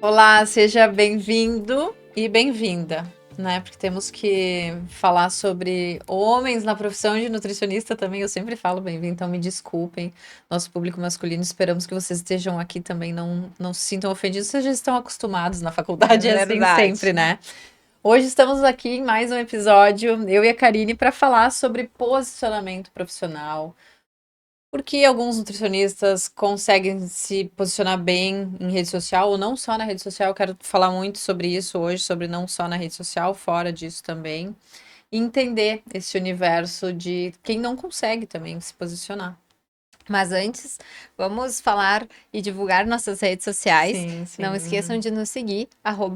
Olá, seja bem-vindo e bem-vinda, né? Porque temos que falar sobre homens na profissão de nutricionista também. Eu sempre falo bem-vindo, então me desculpem, nosso público masculino. Esperamos que vocês estejam aqui também, não se sintam ofendidos. Vocês já estão acostumados na É faculdade, é assim sempre, verdade. né? Hoje estamos aqui em mais um episódio, eu e a Karine, para falar sobre posicionamento profissional. Porque alguns nutricionistas conseguem se posicionar bem em rede social, ou não só na rede social, eu quero falar muito sobre isso hoje, sobre não só na rede social, fora disso também, e entender esse universo de quem não consegue também se posicionar. Mas antes, vamos falar e divulgar nossas redes sociais. Sim, Não esqueçam sim. de nos seguir,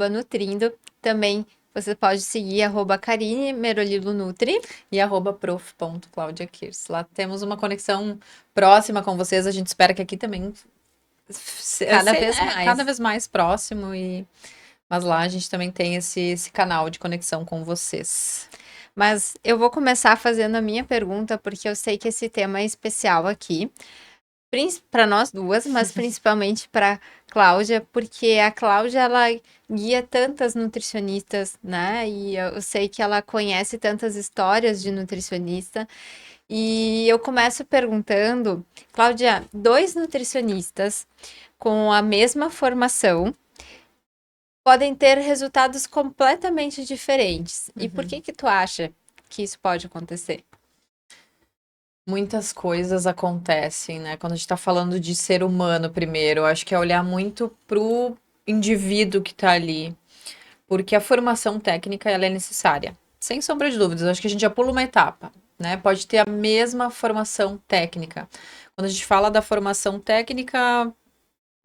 @Nutrindo. Também você pode seguir @Karine Merolilo Nutri. E @prof.claudiakirs. Lá temos uma conexão próxima com vocês, a gente espera que aqui também Cada vez cada mais. vez mais próximo mas lá a gente também tem esse canal de conexão com vocês. Mas eu vou começar fazendo a minha pergunta, porque eu sei que esse tema é especial aqui. Para nós duas, mas principalmente para Cláudia, porque a Cláudia ela guia tantas nutricionistas, né? E eu sei que ela conhece tantas histórias de nutricionista. E eu começo perguntando, Cláudia, dois nutricionistas com a mesma formação podem ter resultados completamente diferentes. E por que tu acha que isso pode acontecer? Muitas coisas acontecem, né? Quando a gente tá falando de ser humano primeiro, eu acho que é olhar muito pro indivíduo que tá ali, porque a formação técnica ela é necessária. Sem sombra de dúvidas, eu acho que a gente já pula uma etapa, né? Pode ter a mesma formação técnica. Quando a gente fala da formação técnica,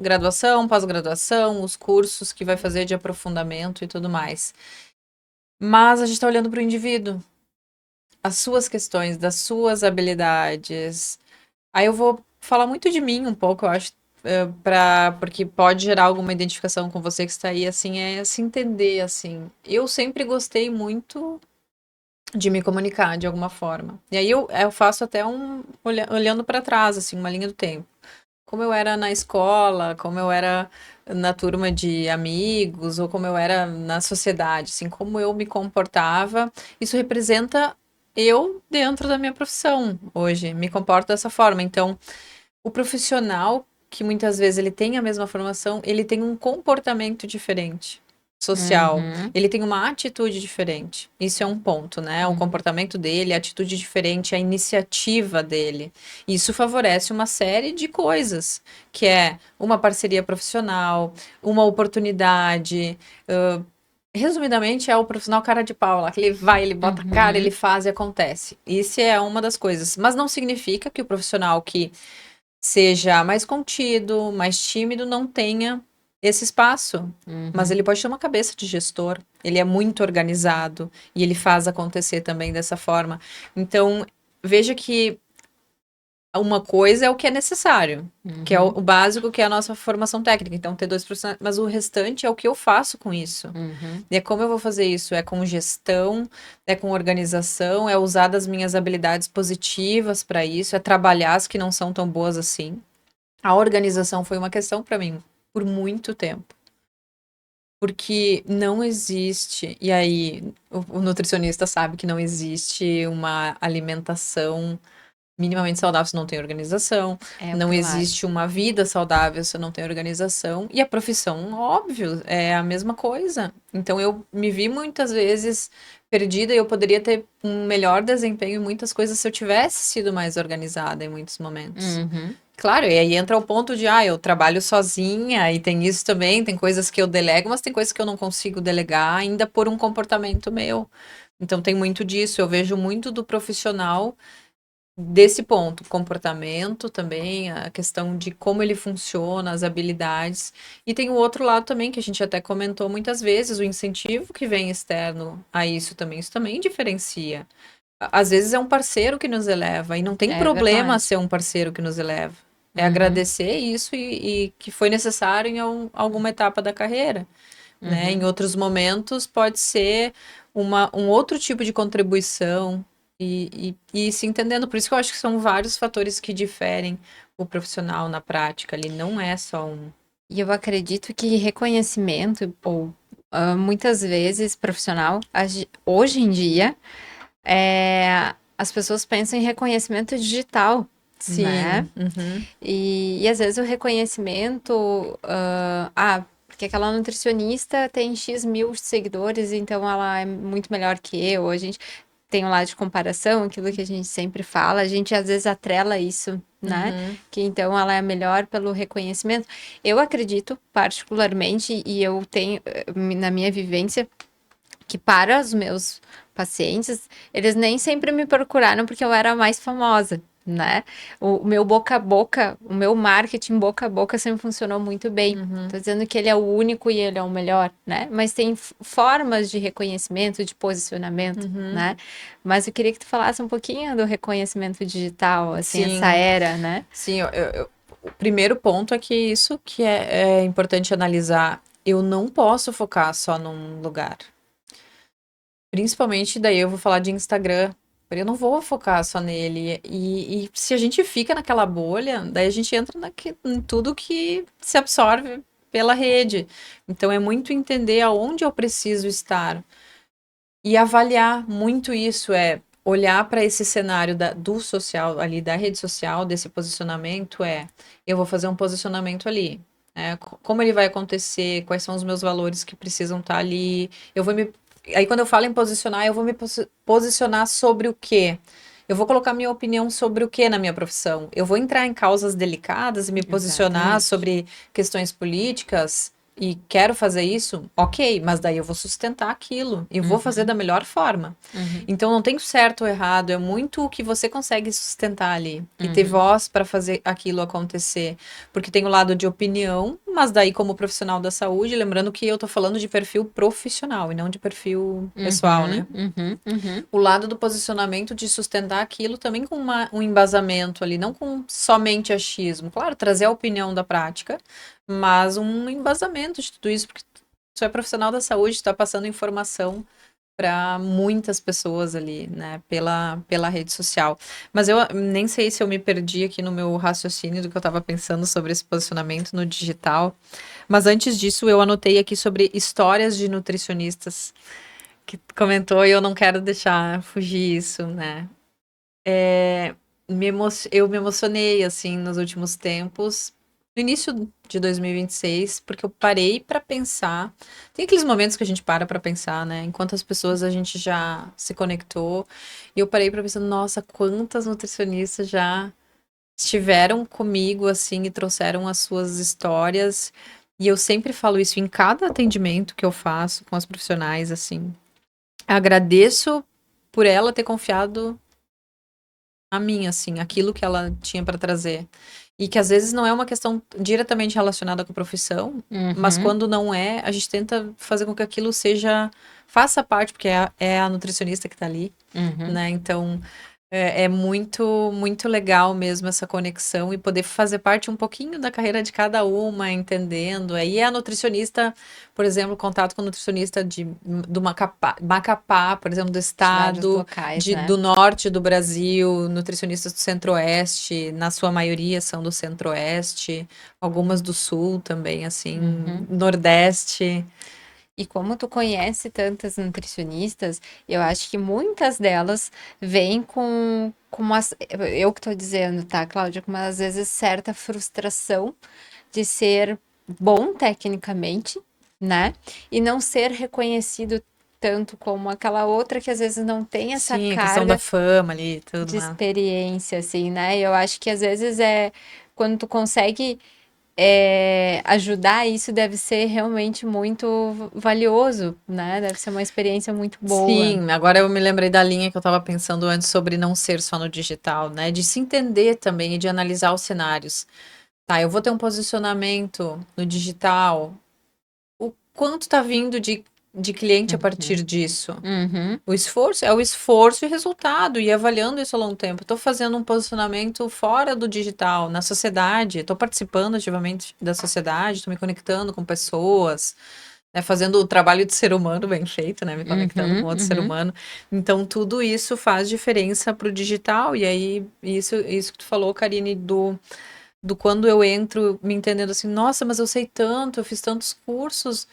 graduação, pós-graduação, os cursos que vai fazer de aprofundamento e tudo mais. Mas a gente tá olhando pro indivíduo, as suas questões, das suas habilidades. Aí eu vou falar muito de mim um pouco, eu acho, porque pode gerar alguma identificação com você que está aí, assim, é se entender, assim. Eu sempre gostei muito de me comunicar de alguma forma. E aí eu faço até olhando para trás, assim, uma linha do tempo. Como eu era na escola, como eu era na turma de amigos, ou como eu era na sociedade, assim, como eu me comportava, isso representa eu dentro da minha profissão hoje, me comporto dessa forma. Então, o profissional, que muitas vezes ele tem a mesma formação, ele tem um comportamento diferente, social. Uhum. Ele tem uma atitude diferente. Isso é um ponto, né? O Uhum. comportamento dele, a atitude diferente, a iniciativa dele. Isso favorece uma série de coisas, que é uma parceria profissional, uma oportunidade. Resumidamente, é o profissional cara de pau lá, que ele vai, ele bota a cara, ele Uhum. faz e acontece. Isso é uma das coisas. Mas não significa que o profissional que seja mais contido, mais tímido, não tenha esse espaço. Mas Uhum. ele pode ter uma cabeça de gestor, ele é muito organizado e ele faz acontecer também dessa forma. Então, veja que uma coisa é o que é necessário, que é o, Uhum. o básico, que é a nossa formação técnica. Então, ter dois profissionais, mas o restante é o que eu faço com isso. Uhum. E é como eu vou fazer isso? É com gestão, é com organização, é usar das minhas habilidades positivas para isso, é trabalhar as que não são tão boas assim. A organização foi uma questão para mim por muito tempo. Porque não existe, e aí o nutricionista sabe que não existe uma alimentação minimamente saudável se não tem organização, É o não pilar. existe uma vida saudável se não tem organização, e a profissão, óbvio, é a mesma coisa. Então eu me vi muitas vezes perdida e eu poderia ter um melhor desempenho em muitas coisas se eu tivesse sido mais organizada em muitos momentos. Uhum. Claro, e aí entra o ponto de, eu trabalho sozinha e tem isso também, tem coisas que eu delego, mas tem coisas que eu não consigo delegar ainda por um comportamento meu. Então tem muito disso, eu vejo muito do profissional desse ponto, comportamento também, a questão de como ele funciona, as habilidades. E tem o outro lado também, que a gente até comentou muitas vezes, o incentivo que vem externo a isso também diferencia. Às vezes é um parceiro que nos eleva, e não tem É problema verdade. ser um parceiro que nos eleva. É Uhum. agradecer isso e que foi necessário em alguma etapa da carreira, né? Em Uhum. outros momentos pode ser um outro tipo de contribuição e se entendendo. Por isso que eu acho que são vários fatores que diferem o profissional na prática. Ele não é só um. E eu acredito que reconhecimento, ou muitas vezes profissional, hoje em dia, as pessoas pensam em reconhecimento digital, né? Sim, uhum, E às vezes o reconhecimento, porque aquela nutricionista tem X mil seguidores, então ela é muito melhor que eu. A gente tem um lado de comparação, aquilo que a gente sempre fala, a gente às vezes atrela isso, né? uhum, Que então ela é melhor pelo reconhecimento. Eu acredito, particularmente, e eu tenho na minha vivência, que para os meus pacientes, eles nem sempre me procuraram porque eu era a mais famosa, né? O meu boca a boca, o meu marketing boca a boca sempre funcionou muito bem. uhum, Tô dizendo que ele é o único e ele é o melhor, né? Mas tem formas de reconhecimento, de posicionamento, uhum. né? Mas eu queria que tu falasse um pouquinho do reconhecimento digital, assim, essa Sim, era, né? sim, o primeiro ponto é que isso que é importante analisar. Eu não posso focar só num lugar. Principalmente daí eu vou falar de Instagram. Eu não vou focar só nele. E se a gente fica naquela bolha, daí a gente entra em tudo que se absorve pela rede. Então é muito entender aonde eu preciso estar. E avaliar muito isso é olhar para esse cenário do social, ali da rede social, desse posicionamento, eu vou fazer um posicionamento ali. Como ele vai acontecer, quais são os meus valores que precisam estar ali. Aí quando eu falo em posicionar, eu vou me posicionar sobre o quê? Eu vou colocar minha opinião sobre o que na minha profissão? Eu vou entrar em causas delicadas e me posicionar Exatamente. sobre questões políticas e quero fazer isso? Ok, mas daí eu vou sustentar aquilo e vou fazer Uhum, da melhor forma. uhum, Então não tem certo ou errado, é muito o que você consegue sustentar ali e ter uhum, voz para fazer aquilo acontecer. Porque tem o lado de opinião, mas daí como profissional da saúde, lembrando que eu tô falando de perfil profissional e não de perfil pessoal, uhum, né? uhum, uhum, O lado do posicionamento de sustentar aquilo também com um embasamento ali, não com somente achismo. Claro, trazer a opinião da prática, mas um embasamento de tudo isso, porque tu é profissional da saúde, está passando informação para muitas pessoas ali, né, pela rede social. Mas eu nem sei se eu me perdi aqui no meu raciocínio do que eu estava pensando sobre esse posicionamento no digital. Mas antes disso, eu anotei aqui sobre histórias de nutricionistas que comentou e eu não quero deixar fugir isso, né? Eu me emocionei, assim, nos últimos tempos, no início de 2026, porque eu parei para pensar. Tem aqueles momentos que a gente para pensar, né? Em quantas pessoas a gente já se conectou. E eu parei para pensar, nossa, quantas nutricionistas já estiveram comigo, assim, e trouxeram as suas histórias. E eu sempre falo isso em cada atendimento que eu faço com as profissionais, assim. Agradeço por ela ter confiado a mim, assim, aquilo que ela tinha para trazer. E que às vezes não é uma questão diretamente relacionada com a profissão, mas uhum, quando não é, a gente tenta fazer com que aquilo faça parte, porque é a nutricionista que tá ali, uhum. né? Então, é muito, muito legal mesmo essa conexão e poder fazer parte um pouquinho da carreira de cada uma, entendendo. Aí a nutricionista, por exemplo, contato com o nutricionista do Macapá, por exemplo, do De vários estado, locais, né? do norte do Brasil, nutricionistas do centro-oeste, na sua maioria são do centro-oeste, algumas do sul também, assim, Uhum. nordeste. E como tu conhece tantas nutricionistas, eu acho que muitas delas vêm com uma, eu que tô dizendo, tá, Cláudia, com uma, às vezes certa frustração de ser bom tecnicamente, né? E não ser reconhecido tanto como aquela outra que às vezes não tem essa Sim, a questão da carga fama ali, tudo, de né? experiência, assim, né? Eu acho que às vezes quando tu consegue ajudar, isso deve ser realmente muito valioso, né? Deve ser uma experiência muito boa. Sim, agora eu me lembrei da linha que eu estava pensando antes sobre não ser só no digital, né? De se entender também e de analisar os cenários. Tá, eu vou ter um posicionamento no digital. O quanto está vindo de cliente a Uhum, partir disso? uhum, O esforço é o esforço e resultado, e avaliando isso ao longo do tempo. Estou fazendo um posicionamento fora do digital, na sociedade, estou participando ativamente da sociedade, estou me conectando com pessoas, né, fazendo o trabalho de ser humano bem feito, né, me conectando com uhum, outro ser uhum, humano. Então, tudo isso faz diferença para o digital, e aí, isso que tu falou, Karine, do quando eu entro me entendendo assim, nossa, mas eu sei tanto, eu fiz tantos cursos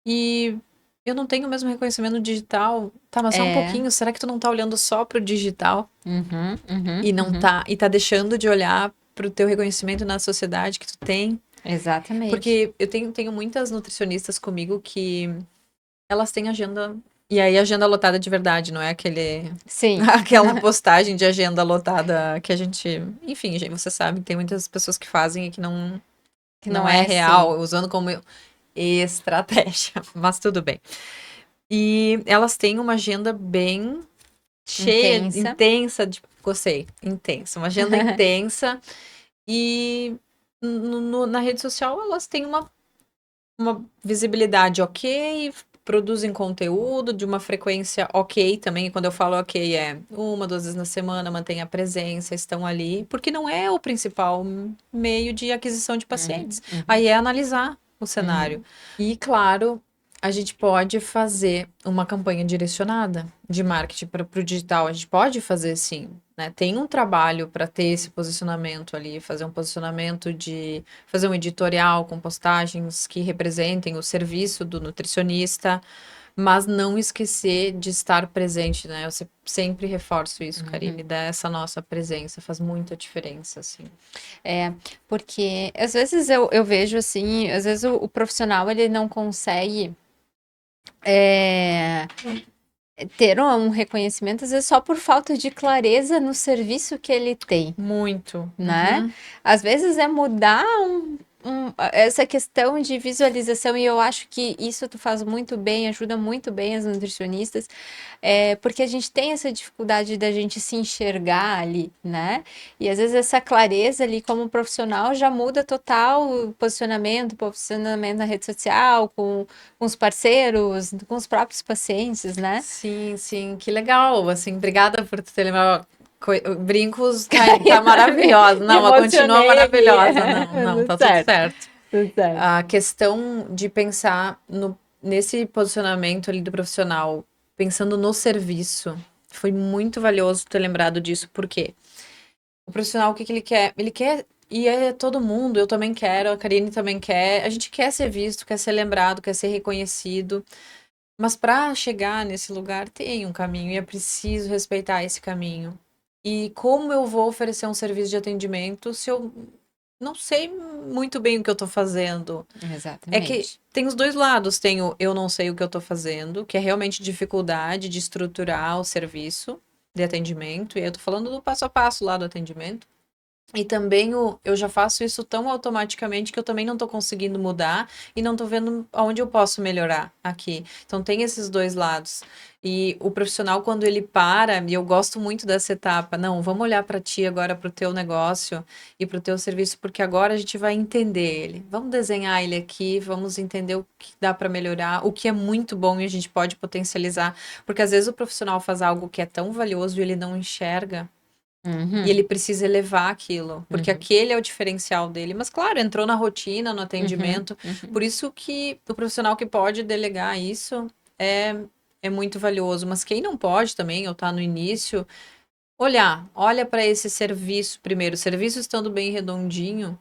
e eu não tenho o mesmo reconhecimento no digital. Tá, mas só um É. pouquinho, será que tu não tá olhando só pro digital Uhum, uhum, e não uhum. tá, e tá deixando de olhar pro teu reconhecimento na sociedade que tu tem? Exatamente. Porque eu tenho muitas nutricionistas comigo que elas têm agenda. E aí, agenda lotada de verdade, não é Sim, aquela postagem de agenda lotada que a gente. Enfim, gente, você sabe, tem muitas pessoas que fazem e que não, que não não é é assim. real, usando como estratégia, mas tudo bem. E elas têm uma agenda bem cheia, Intensa. intensa, gostei, intensa, uma agenda intensa. E na rede social elas têm uma visibilidade ok, produzem conteúdo de uma frequência ok também. E quando eu falo ok, é 1, 2 vezes na semana, mantém a presença, estão ali, porque não é o principal meio de aquisição de Uhum, pacientes. uhum, Aí é analisar o cenário. uhum. E, claro, a gente pode fazer uma campanha direcionada de marketing para o digital. A gente pode fazer sim, né? Tem um trabalho para ter esse posicionamento ali, fazer um posicionamento de fazer um editorial com postagens que representem o serviço do nutricionista, mas não esquecer de estar presente, né? Eu sempre reforço isso, Karine, dessa nossa presença faz muita diferença, assim. É, porque às vezes eu vejo assim, às vezes o profissional ele não consegue é, ter um reconhecimento, às vezes só por falta de clareza no serviço que ele tem, Muito. né? Uhum. Às vezes é mudar essa questão de visualização, e eu acho que isso tu faz muito bem, ajuda muito bem as nutricionistas, porque a gente tem essa dificuldade da gente se enxergar ali, né? E às vezes essa clareza ali como profissional já muda total o posicionamento na rede social, com os parceiros, com os próprios pacientes, né? Sim, sim, que legal, assim, obrigada por tu ter lembrado. Brincos tá maravilhosa. Me Não, ela continua emocionei aqui. maravilhosa. Não, não, Tudo tá tudo certo, certo. tudo certo. A questão de pensar nesse posicionamento ali do profissional, pensando no serviço, foi muito valioso ter lembrado disso, porque o profissional, o que que ele quer? Ele quer, e é todo mundo, eu também quero, a Karine também quer, a gente quer ser visto, quer ser lembrado, quer ser reconhecido, mas para chegar nesse lugar tem um caminho e é preciso respeitar esse caminho. E como eu vou oferecer um serviço de atendimento se eu não sei muito bem o que eu tô fazendo? É que Exatamente. tem os dois lados. Tem o eu não sei o que eu tô fazendo, que é realmente dificuldade de estruturar o serviço de atendimento. E aí eu tô falando do passo a passo lá do atendimento. E também eu já faço isso tão automaticamente que eu também não tô conseguindo mudar e não tô vendo aonde eu posso melhorar aqui. Então tem esses dois lados. E o profissional, quando ele para, e eu gosto muito dessa etapa, não, vamos olhar para ti agora, para o teu negócio e para o teu serviço, porque agora a gente vai entender ele. Vamos desenhar ele aqui, vamos entender o que dá para melhorar, o que é muito bom e a gente pode potencializar, porque às vezes o profissional faz algo que é tão valioso e ele não enxerga. E Uhum, ele precisa elevar aquilo, porque uhum, aquele é o diferencial dele. Mas, claro, entrou na rotina, no uhum, atendimento. uhum. Por isso que o profissional que pode delegar isso é, é muito valioso. Mas quem não pode também, ou está no início, olha para esse serviço primeiro. O serviço estando bem redondinho,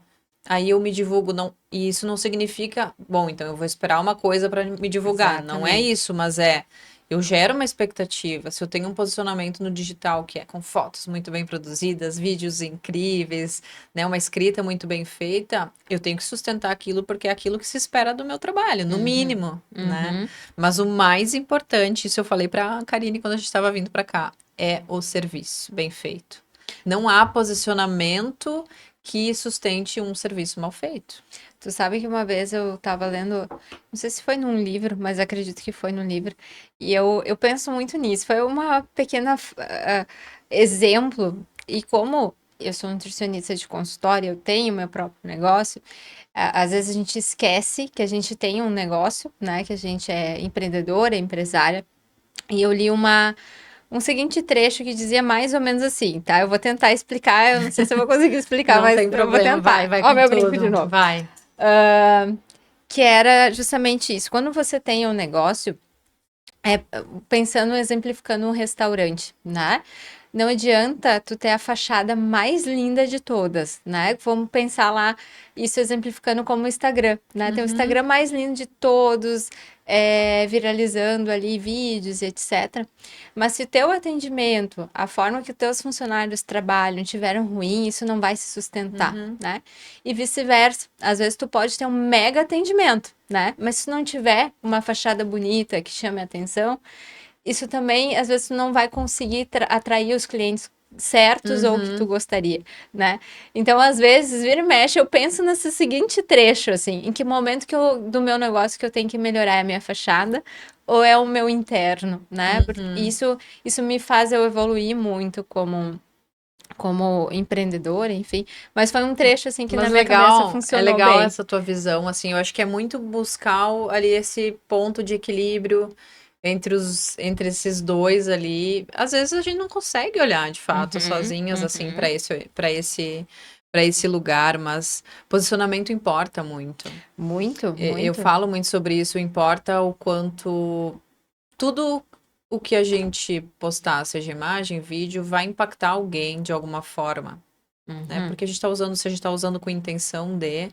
aí eu me divulgo. Não, e isso não significa, bom, então eu vou esperar uma coisa para me divulgar. Não é Exatamente. isso, mas é. Eu gero uma expectativa. Se eu tenho um posicionamento no digital que é com fotos muito bem produzidas, vídeos incríveis, né, uma escrita muito bem feita, eu tenho que sustentar aquilo porque é aquilo que se espera do meu trabalho, no Uhum, mínimo, né? uhum. Mas o mais importante, isso eu falei para a Karine quando a gente estava vindo para cá, é o serviço bem feito. Não há posicionamento que sustente um serviço mal feito. Tu sabe que uma vez eu tava lendo, não sei se foi num livro, mas acredito que foi num livro, e eu penso muito nisso. Foi uma pequena exemplo, e como eu sou nutricionista de consultório, eu tenho meu próprio negócio, às vezes a gente esquece que a gente tem um negócio, né? Que a gente é empreendedora, empresária, e eu li um seguinte trecho que dizia mais ou menos assim, tá? Eu vou tentar explicar, eu não sei se eu vou conseguir explicar, Não mas tem eu vou problema, vai, tentar. vai Ó, com meu brinco de tudo, novo. vai. Que era justamente isso. Quando você tem um negócio, pensando, exemplificando um restaurante, né? não adianta tu ter a fachada mais linda de todas, né? Vamos pensar lá, isso exemplificando como o Instagram, né? Tem o Uhum, Instagram mais lindo de todos, viralizando ali vídeos, etc. Mas se o teu atendimento, a forma que os teus funcionários trabalham, tiveram ruim, isso não vai se sustentar, uhum, né? E vice-versa. Às vezes tu pode ter um mega atendimento, né? Mas se não tiver uma fachada bonita que chame a atenção, isso também, às vezes, tu não vai conseguir atrair os clientes certos ou que tu uhum. gostaria, né? Então, às vezes, vira e mexe, eu penso nesse seguinte trecho, assim, em que momento do meu negócio que eu tenho que melhorar é a minha fachada ou é o meu interno, né? Porque Uhum. isso me faz eu evoluir muito como empreendedora, enfim. Mas foi um trecho, assim, que na Mas minha cabeça legal, é funcionou legal bem. essa tua visão, assim, eu acho que é muito buscar ali esse ponto de equilíbrio entre esses dois ali. Às vezes a gente não consegue olhar de fato Uhum, sozinhas assim uhum. para esse lugar, mas posicionamento importa muito. Muito, Eu muito. falo muito sobre isso, importa o quanto tudo o que a gente postar, seja imagem, vídeo, vai impactar alguém de alguma forma, né? Uhum. Porque a gente tá usando, se a gente tá usando com intenção de.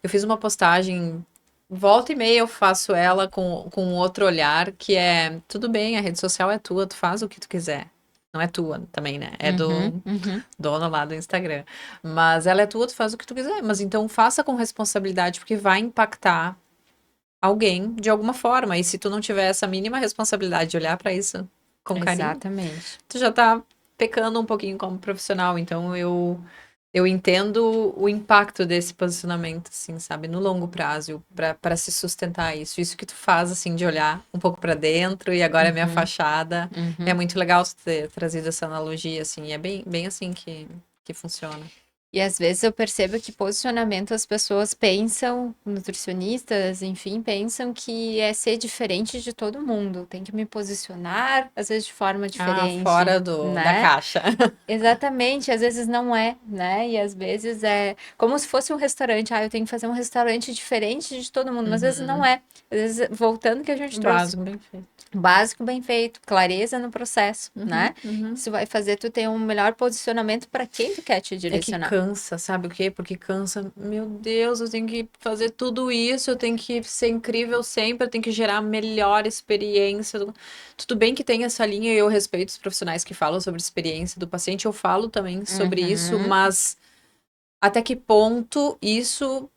Eu fiz uma postagem, volta e meia eu faço ela com outro olhar, que é, tudo bem, a rede social é tua, tu faz o que tu quiser. Não é tua também, né? É Uhum, do uhum. dono lá do Instagram. Mas ela é tua, tu faz o que tu quiser. Mas então faça com responsabilidade, porque vai impactar alguém de alguma forma. E se tu não tiver essa mínima responsabilidade de olhar pra isso com carinho, Exatamente. tu já tá pecando um pouquinho como profissional. Então eu entendo o impacto desse posicionamento, assim, sabe, no longo prazo, para se sustentar isso. Isso que tu faz, assim, de olhar um pouco para dentro e agora é minha Uhum, fachada. É uhum. muito legal tu ter trazido essa analogia, assim, e é bem assim que funciona. E às vezes eu percebo que posicionamento as pessoas pensam, nutricionistas, enfim, pensam que é ser diferente de todo mundo. Tem que me posicionar, às vezes de forma Ah, diferente, fora da né? caixa. Exatamente, às vezes não é, né? E às vezes é como se fosse um restaurante. Ah, eu tenho que fazer um restaurante diferente de todo mundo, mas às vezes não Uhum. é. Às vezes, voltando que a gente trouxe. Básico, bem feito. Básico, bem feito, clareza no processo, Uhum, né? uhum. Isso vai fazer tu ter um melhor posicionamento para quem tu quer te É que direcionar. cansa, sabe o quê? Porque cansa. Meu Deus, eu tenho que fazer tudo isso, eu tenho que ser incrível sempre, eu tenho que gerar a melhor experiência. Tudo bem que tem essa linha e eu respeito os profissionais que falam sobre a experiência do paciente, eu falo também sobre isso, Uhum, mas até que ponto isso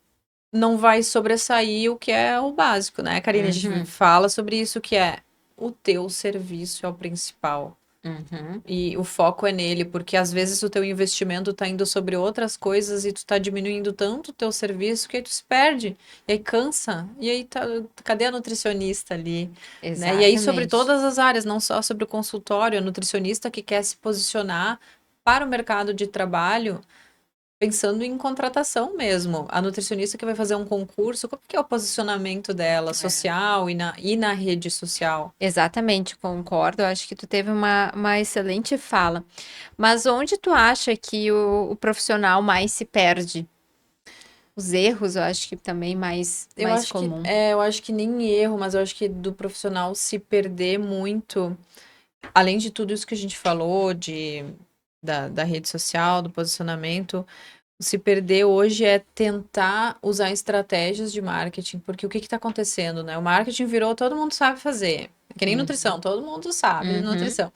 não vai sobressair o que é o básico, né, Karine? A gente uhum, fala sobre isso que é o teu serviço é o principal. uhum. E o foco é nele, porque às vezes o teu investimento tá indo sobre outras coisas e tu tá diminuindo tanto o teu serviço que aí tu se perde, e aí cansa, e aí tá, cadê a nutricionista ali, né? E aí sobre Exatamente. todas as áreas, não só sobre o consultório, a nutricionista que quer se posicionar para o mercado de trabalho, pensando em contratação mesmo. A nutricionista que vai fazer um concurso, como que é o posicionamento dela, É. social e na rede social? Exatamente, concordo. Acho que tu teve uma excelente fala. Mas onde tu acha que o profissional mais se perde? Os erros, eu acho que também mais comum. Eu acho que nem erro, mas eu acho que do profissional se perder muito, além de tudo isso que a gente falou, da rede social, do posicionamento, se perder hoje é tentar usar estratégias de marketing, porque o que está acontecendo, né? O marketing virou, todo mundo sabe fazer. É que nem nutrição, Uhum, todo mundo sabe de uhum, nutrição.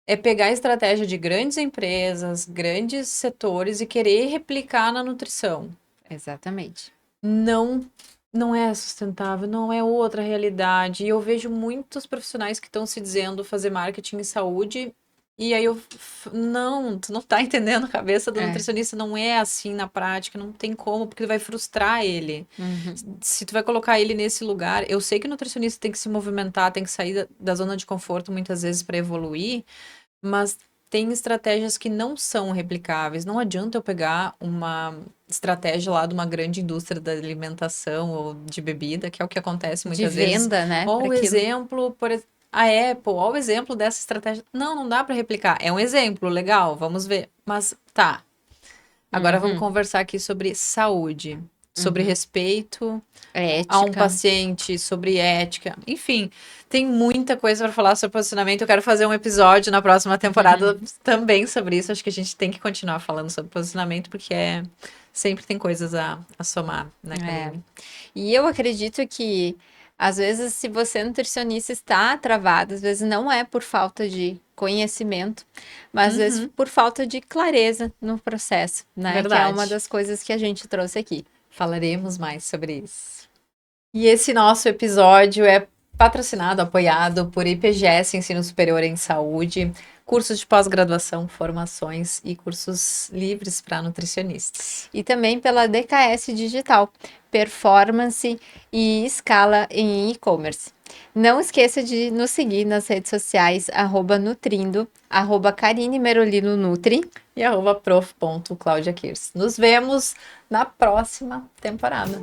É pegar a estratégia de grandes empresas, grandes setores e querer replicar na nutrição. exatamente. Não, não é sustentável, não é outra realidade. E eu vejo muitos profissionais que estão se dizendo fazer marketing em saúde, e aí não, tu não tá entendendo a cabeça do É. nutricionista, não é assim na prática, não tem como, porque vai frustrar ele. Uhum, Se tu vai colocar ele nesse lugar, eu sei que o nutricionista tem que se movimentar, tem que sair da zona de conforto muitas vezes para evoluir, mas tem estratégias que não são replicáveis. Não adianta eu pegar uma estratégia lá de uma grande indústria da alimentação ou de bebida, que é o que acontece de muitas vezes. venda, né, Ou para o aquilo. exemplo, a Apple, olha o exemplo dessa estratégia. Não, não dá para replicar. É um exemplo, legal, vamos ver. Mas tá. Agora vamos Uhum, conversar aqui sobre saúde. sobre respeito a um Ética. paciente, sobre ética. Enfim, tem muita coisa para falar sobre posicionamento. Eu quero fazer um episódio na próxima temporada também sobre isso. Acho que a gente tem que continuar falando sobre posicionamento, porque sempre tem coisas a somar, né, Karine? E eu acredito que, às vezes, se você nutricionista está travado, às vezes não é por falta de conhecimento, mas às vezes por falta de clareza no processo, né? Que é uma Verdade. das coisas que a gente trouxe aqui. Falaremos mais sobre isso. E esse nosso episódio é patrocinado, apoiado por IPGS Ensino Superior em Saúde, cursos de pós-graduação, formações e cursos livres para nutricionistas. E também pela DKS Digital, performance e escala em e-commerce. Não esqueça de nos seguir nas redes sociais, @nutrindo, @Karine Merolino Nutri. E @prof.claudiakirs. Nos vemos na próxima temporada.